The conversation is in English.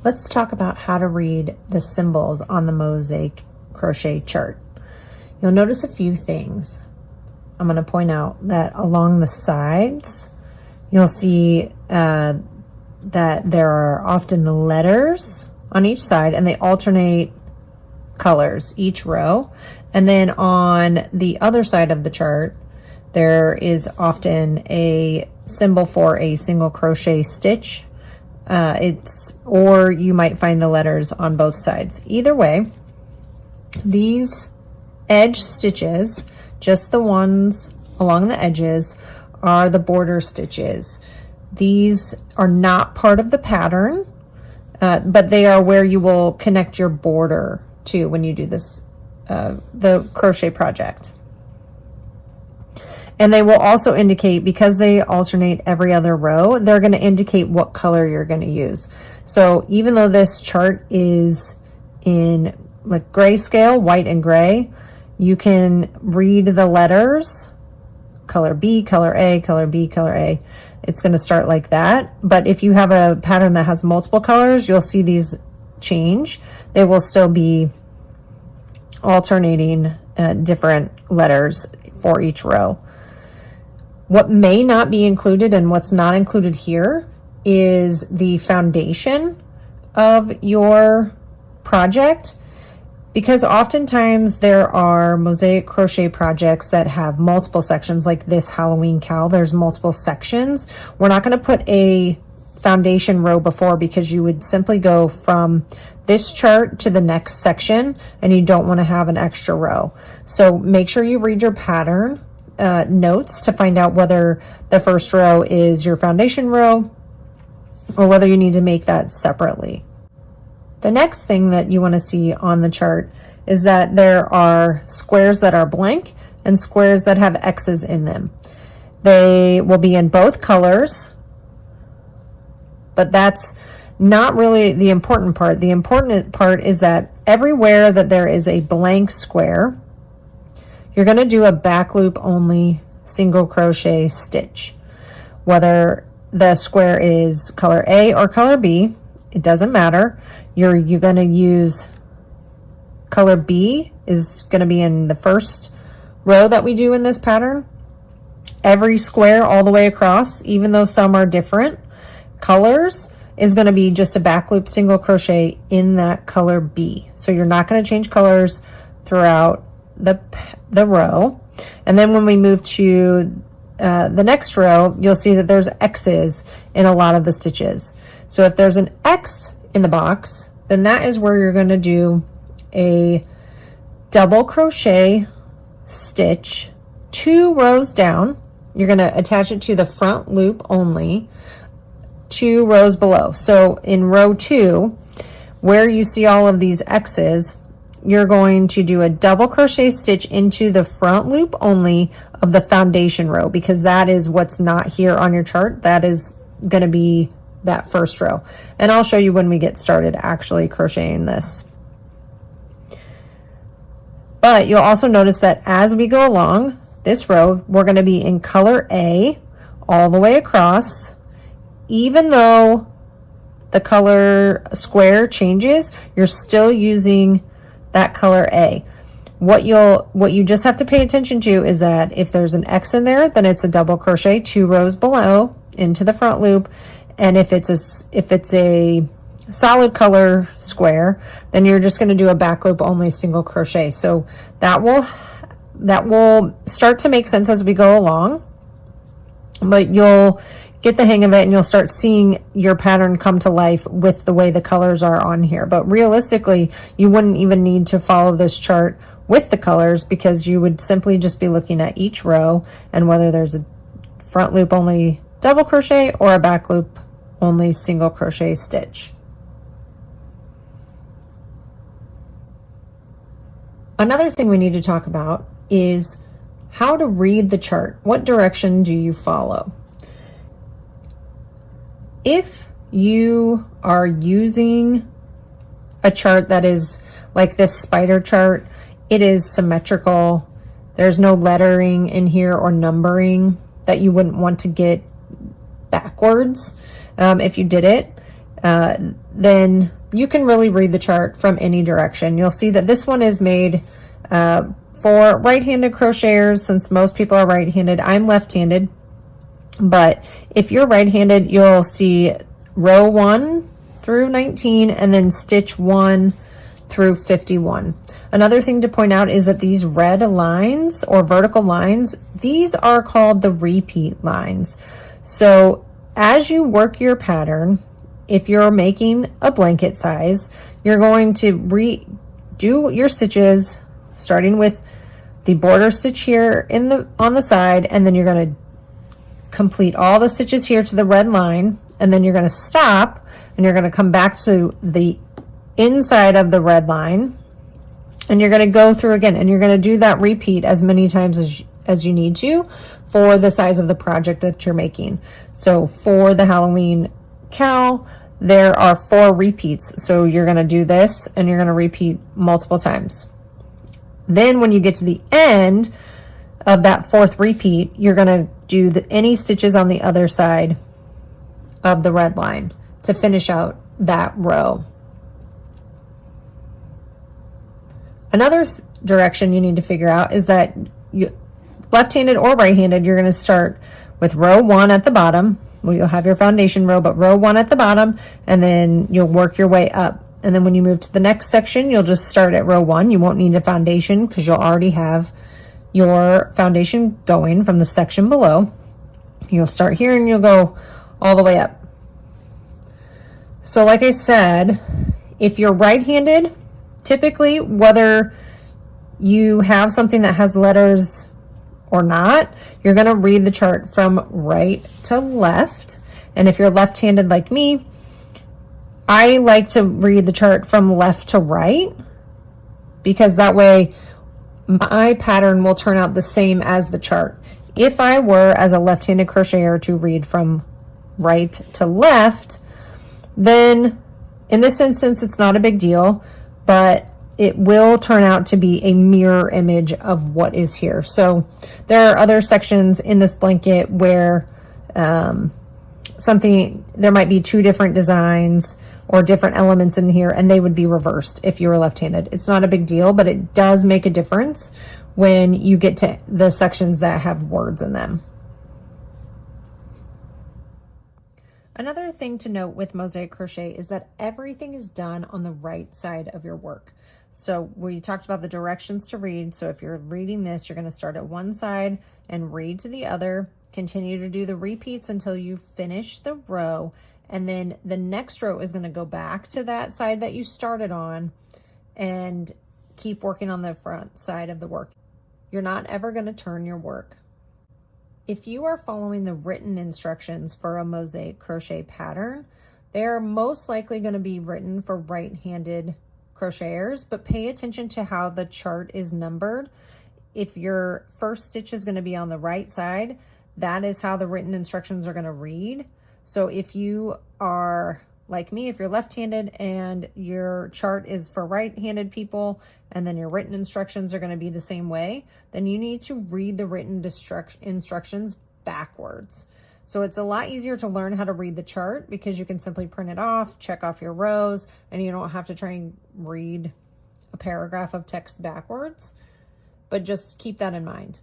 Let's talk about how to read the symbols on the Mosaic Crochet chart. You'll notice a few things. I'm going to point out that along the sides, you'll see that there are often letters on each side, and they alternate colors each row. And then on the other side of the chart, there is often a symbol for a single crochet stitch. Or you might find the letters on both sides. Either way, these edge stitches, just the ones along the edges, are the border stitches. These are not part of the pattern, but they are where you will connect your border to when you do this, the crochet project. And they will also indicate, because they alternate every other row, they're going to indicate what color you're going to use. So even though this chart is in like grayscale, white and gray, you can read the letters, color B, color A, color B, color A. It's going to start like that. But if you have a pattern that has multiple colors, you'll see these change. They will still be alternating different letters for each row. What may not be included and what's not included here is the foundation of your project, because oftentimes there are mosaic crochet projects that have multiple sections, like this Halloween cowl. There's multiple sections. We're not going to put a foundation row before, because you would simply go from this chart to the next section and you don't want to have an extra row. So make sure you read your pattern notes to find out whether the first row is your foundation row or whether you need to make that separately. The next thing that you want to see on the chart is that there are squares that are blank and squares that have X's in them. They will be in both colors, but that's not really the important part. The important part is that everywhere that there is a blank square, you're going to do a back loop only single crochet stitch. Whether the square is color A or color B, it doesn't matter. You're going to use color B is going to be in the first row that we do in this pattern. Every square all the way across, even though some are different colors, is going to be just a back loop single crochet in that color B. So you're not going to change colors throughout the row. And then when we move to the next row, you'll see that there's X's in a lot of the stitches. So if there's an X in the box, then that is where you're going to do a double crochet stitch 2 rows down. You're going to attach it to the front loop only 2 rows below. So in row 2, where you see all of these X's, you're going to do a double crochet stitch into the front loop only of the foundation row, because that is what's not here on your chart. That is going to be that first row. And I'll show you when we get started actually crocheting this. But you'll also notice that as we go along this row, we're going to be in color A all the way across. Even though the color square changes, you're still using that color A. What you just have to pay attention to is that if there's an X in there, then it's a double crochet 2 rows below into the front loop. And if it's a solid color square, then you're just going to do a back loop only single crochet. So that will start to make sense as we go along, but you'll get the hang of it and you'll start seeing your pattern come to life with the way the colors are on here. But realistically, you wouldn't even need to follow this chart with the colors, because you would simply just be looking at each row and whether there's a front loop only double crochet or a back loop only single crochet stitch. Another thing we need to talk about is how to read the chart. What direction do you follow? If you are using a chart that is like this spider chart, it is symmetrical. There's no lettering in here or numbering that you wouldn't want to get backwards if you did it. then you can really read the chart from any direction. You'll see that this one is made for right-handed crocheters, since most people are right-handed. I'm left-handed, but if you're right-handed, you'll see row 1 through 19 and then stitch 1 through 51. Another thing to point out is that these red lines or vertical lines, these are called the repeat lines. So as you work your pattern, if you're making a blanket size, you're going to redo your stitches, starting with the border stitch here on the side, and then you're going to complete all the stitches here to the red line, and then you're going to stop and you're going to come back to the inside of the red line, and you're going to go through again, and you're going to do that repeat as many times as you need to for the size of the project that you're making. So for the Halloween cowl, there are 4 repeats. So you're going to do this and you're going to repeat multiple times. Then when you get to the end of that 4th repeat, you're going to do any stitches on the other side of the red line to finish out that row. Another direction you need to figure out is that left-handed or right-handed, you're going to start with row 1 at the bottom. Well, you'll have your foundation row, but row 1 at the bottom, and then you'll work your way up. And then when you move to the next section, you'll just start at row 1. You won't need a foundation because you'll already have your foundation going from the section below. You'll start here and you'll go all the way up. So like I said, if you're right-handed, typically, whether you have something that has letters or not, you're going to read the chart from right to left. And if you're left-handed like me, I like to read the chart from left to right, because that way my pattern will turn out the same as the chart. If I were, as a left-handed crocheter, to read from right to left, then in this instance, it's not a big deal, but it will turn out to be a mirror image of what is here. So there are other sections in this blanket where there might be 2 different designs or different elements in here, and they would be reversed if you were left-handed. It's not a big deal, but it does make a difference when you get to the sections that have words in them. Another thing to note with Mosaic Crochet is that everything is done on the right side of your work. So we talked about the directions to read. So if you're reading this, you're going to start at one side and read to the other. Continue to do the repeats until you finish the row. And then the next row is going to go back to that side that you started on and keep working on the front side of the work. You're not ever going to turn your work. If you are following the written instructions for a Mosaic Crochet pattern, they are most likely going to be written for right-handed crocheters, but pay attention to how the chart is numbered. If your first stitch is going to be on the right side, that is how the written instructions are going to read. So if you are like me, if you're left-handed and your chart is for right-handed people, and then your written instructions are going to be the same way, then you need to read the written instructions backwards. So it's a lot easier to learn how to read the chart because you can simply print it off, check off your rows, and you don't have to try and read a paragraph of text backwards. But just keep that in mind.